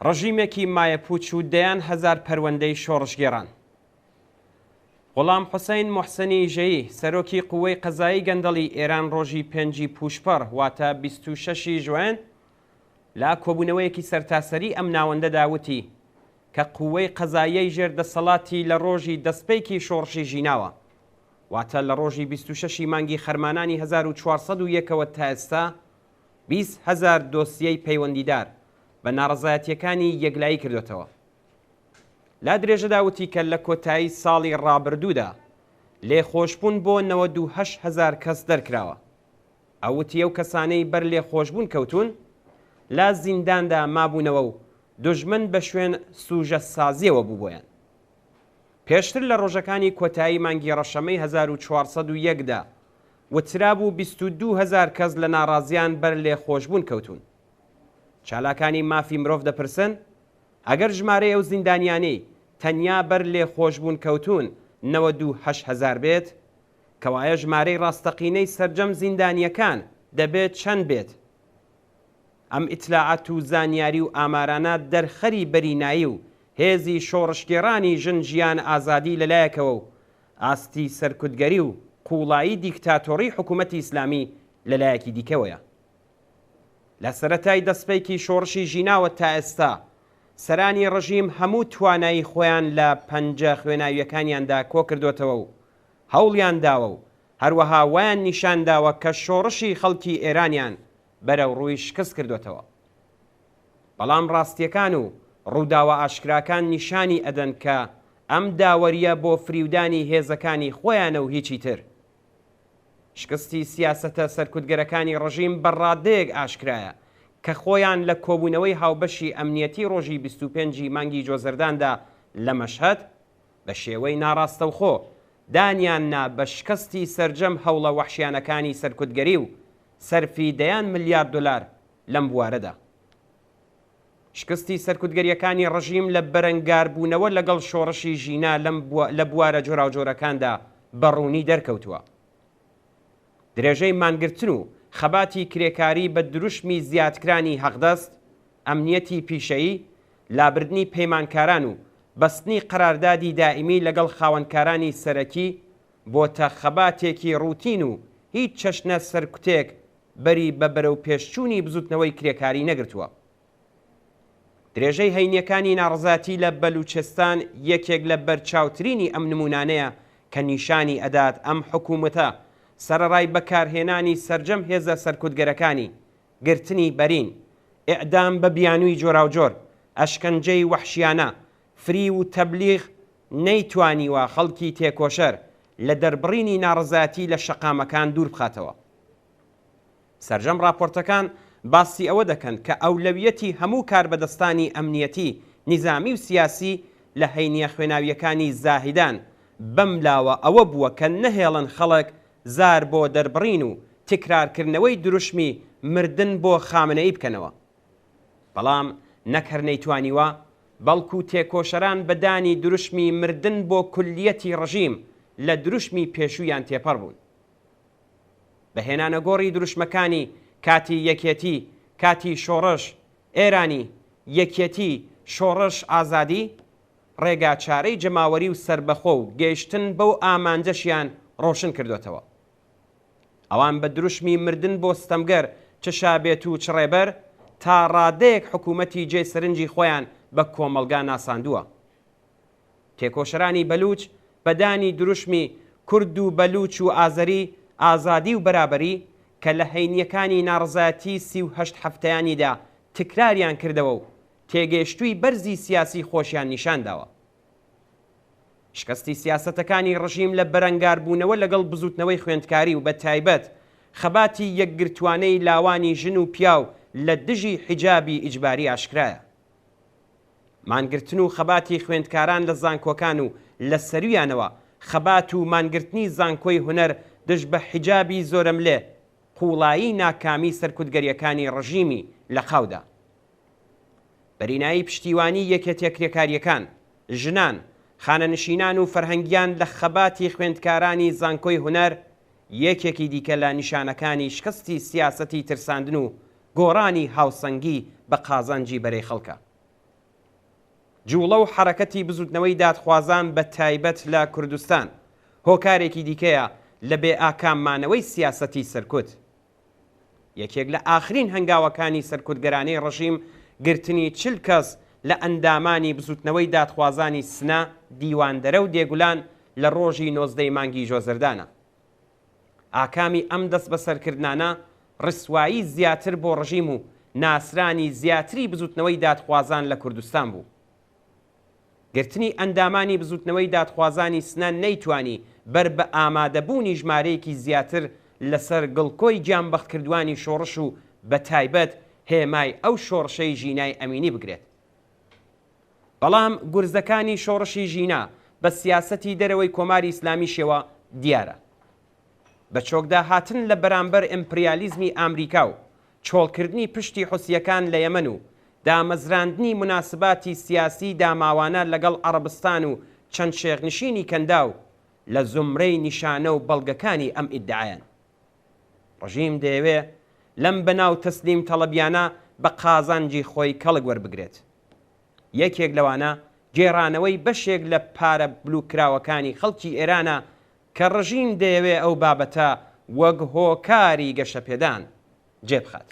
ڕژیمێکی مایەپووچ و دەیان هەزار پەروەندەی شۆڕشگێڕان. غوڵام حوسەین موحسەنی ژەیی سەرۆکی قووەی قەزایی گەندەڵی ئێران ڕۆژی 5 پوشپەر واتە 26 ژوئێن لا کۆبوونەوەیەکی سەرتاسەری ئەم ناوەندەدا وتی کە قووەی قەزاییەی ژێردەسەڵاتی لە ڕۆژی دەستپێکی شۆڕشی ژیناوە واتە لە ڕۆژی 26 مانگی خەرمانانی 1401ەوە تا ئێستا 20,000 دۆسیەی پەیوەندیدار بە ناڕەزایەتیەکانی یەکلایی کردوێتەوە. لا درێژەدا وتی کە لە کۆتایی ساڵی ڕابردوودا لێخۆشبوون بۆ 98,000 کەس دەرکراوە. ئەوتی ئەو کەسانەی بەر لێخۆشبوون کەوتون لا زینداندا مابوونەوە و دوژمن بە شوێن سوژە سازیەوە بوو بۆیان. پێشتر لە ڕۆژەکانی کۆتایی مانگی ڕەشەمەی 1401دا وترا بوو 22,000 کەس لە ناڕازیان بەر لێخۆشبوون کەوتون. چالاکانی مافی مرۆڤ دەپرسن ئەگەر ژمارەی ئەو زیندانیانەی تەنیا بەر لێخۆشبوون کەوتون 98,000 بێت کەوایە ژمارەی ڕاستەقینەی سەرجەم زیندانیەکان دەبێت چەند بێت؟ ئەم ئیتلاعات و زانیاری و ئامارانە دەرخەری بەرینایی و هێزی شۆڕشگێڕانی ژن ژیان ئازادی لەلایەکەوە و ئاستی سەرکوتگەری و قوڵایی دیکتاتۆری حکوومەتی ئیسلامی لەلایەکی دیکەوەیە. لە سەرەتای دەستپێکی شۆڕشی ژیناوە تا ئێستا سەرانی ڕژیم هەموو توانایی خۆیان لە 5 خوێناویەکانیاندا کۆ کردوێتەوە و هەوڵیان داوە و هەروەها وایان نیشانداوە کە شۆڕشی خەڵکی ئێرانیان بەرەو ڕووی شکست کردوێتەوە. بەڵام ڕاستیەکان و ڕووداوە ئاشکراکان نیشانی ئەدەن کە ئەم داوەریە بۆ فریودانی هێزەکانی خۆیانە و هیچی تر. شکستی سیاسەتە سەرکوتگەرەکانی ڕژیم بەڕادەیەک ئاشکرایە کە خۆیان لە کۆبوونەوەی هاوبەشی ئەمنیەتی ڕۆژی 25 مانگی جۆزەرداندا لە مەشهەد بە شێوەی ناڕاستەوخۆ دانیان نا بە شکستی سەرجەم هەوڵە وەحشیانەکانی سەرکوتگەری و سەرفی دەیان ملیار دلار لەم بوارەدا. شکستی سەرکوتگەریەکانی ڕژیم لە بەرەنگاربوونەوە لەگەڵ شۆڕشی ژینا لە بوارە جۆراوجۆرەکاندا بەڕوونی دەرکەوتووە. درێژەی مانگرتن و خەباتی کرێکاری بە دروشمی زیادکرانی حەقدەست، ئەمنیەتی پیشەیی، لابردنی پەیمانکاران و بەستنی قەراردادی دائیمی لەگەڵ خاوەنکارانی سەرەکی بۆتە خەباتێکی ڕوتین و هیچ چەشنە سەرکوتێک بەری بە بەرەو پێشچوونی بزوتنەوەی کرێکاری نەگرتووە. درێژەی هەینیەکانی ناڕزاتی لە بەلوچستان یەکێک لە بەرچاوترینی ئەم نمونانەیە کە نیشانی ئەدات ئەم حکوومەتە سەرەڕای بەکارهێنانی سەرجەم هێزە سەرکوتگەرەکانی گرتنی بەرین، ئیعدام بە بیانووی جۆراوجۆر، ئەشکەنجەی وەحشیانە، فری و تەبلیغ نەیتوانیوە خەڵکی تێکۆشەر لە دەربڕینی ناڕزاتی لە شەقامەکان دوور بخاتەوە. سەرجەم راپۆرتەکان باسی ئەوە دەکەن کە ئەولەویەتی هەموو کاربەدەستانی ئەمنیەتی، نیزامی و سیاسی لە هەینیە خوێناویەکانی زاهیدان بەم لاوە ئەوە بووە کە نەهێڵن خەڵک زار بۆ دەربڕین و تکرارکردنەوەی دروشمی مردن بۆ خامنەی بکەنەوە. بەڵام نەک هەر نەیتوانیوە بەڵکو تێکۆشەران بەدانی دروشمی مردن بۆ کولیەتی ڕژیم لە دروشمی پێشوویان تێپەڕ بوون. بەهێنانە گۆڕی دروشمەکانی کاتی یەکێتی، کاتی شۆڕش، ئێرانی، یەکێتی، شۆڕش، ئازادی، ڕێگا چارەی جەماوەری و سربەخۆ و گەیشتن بەو ئامانجەشیان ڕۆشن کردوێتەوە. ئەوان بە دروشمی مردن بۆ ستەمگەر چشابێت و چڕێبەر تا ڕادەیەک حکوومەتی جێ سەرنجی خۆیان بە کۆمەلگا ناساندووە. تێکۆشەرانی بەلوچ بەدانی دروشمی کورد و بەلوچ و ئازەری، ئازادی و بەرابەری کە لە هەینیەکانی ناڕزایەتی 38 هەفتەیانیدا تکراریان کردەوە و تێگەیشتووی بەرزی سیاسی خۆشیان نیشانداوە. شکستی سیاسەتەکانی ڕژیم لە بەرەنگاربوونەوە لەگەڵ بزوتنەوەی خوێندکاری و بە تایبەت خەباتی یەکگرتوانەی لاوانی ژن و پیاو لە دژی حیجابی ئیجباری ئاشکرایە. مانگرتن و خەباتی خوێندکاران لە زانکۆکان و لە سەرویانەوە خەبات و مانگرتنی زانکۆی هونەر دژ بە حیجابی زۆرەملێ قوڵایی ناکامی سەرکوتگەریەکانی ڕژیمی لە خاودا. بەرینایی پشتیوانی یەکێتیە کرێکاریەکان، ژنان، خانەنشینان و فەرهەنگیان لە خەباتی خوێندکارانی زانکۆی هونەر یەکێکی دیکە لە نیشانەکانی شکستی سیاسەتی ترساندن و گۆڕانی هاوسەنگی بە قازانجی بەرەی خەڵکە. جوڵە و حرەکەتی بزوتنەوەی دادخوازان بە تایبەت لە کوردستان هۆکارێکی دیکەیە لە بێ ئاکاممانەوەی سیاسەتی سەرکوت. یەکێک لە ئاخرین هەنگاوەکانی سەرکوتگەرانەی ڕەژیم گرتنی 40 کەس لە ئەندامانی بزوتنەوەی دادخوازانی سنە دیواندەرە و دێگولان لە ڕۆژی 19 مانگی ژۆزەردانە. ئاکامی ئەم دەست بە سەرکردانە ڕسوایی زیاتر بۆ ڕژیم و ناسرانی زیاتری بزوتنەوەی دادخوازان لە کوردستان بوو. گرتنی ئەندامانی بزوتنەوەی دادخوازانی سنە نەیتوانی بەر بە ئامادەبوونی ژمارەیەکی زیاتر لەسەر گڵکۆی گیانبەختکردوانی شۆڕش و بە تایبەت هێمای ئەو شۆڕشەی ژینای ئەمینی بگرێت. بەڵام گورزەکانی شۆڕشی ژینا بە سیاسەتی دەرەوەی کۆماری ئیسلامی شێوە دیارە. بە چۆکدا هاتن لە بەرامبەر ئیمپریالیزمی ئامریکا و چۆڵکردنی پشتی حوسیەکان لە یەمەن و دامەزراندنی مناسباتی سیاسی داماوانە لەگەڵ عەرەبستان و چەند شێخنشینی کەنداو لە زومرەی نیشانە و بەڵگەکانی ئەم ئیدعایان. ڕژیم دەیەوێ لەم بەناو تەسلیم تەڵەبیانە بە قازانجی خۆی کەڵک وەربگرێت. یەکێک لەوانە گێڕانەوەی بەشێک لە پارە بلوکراوەکانی خەڵکی ئێرانە کە ڕژیم دەیەوێ ئەو بابەتە وەک هۆکاری گەشەپێدان جێبخات.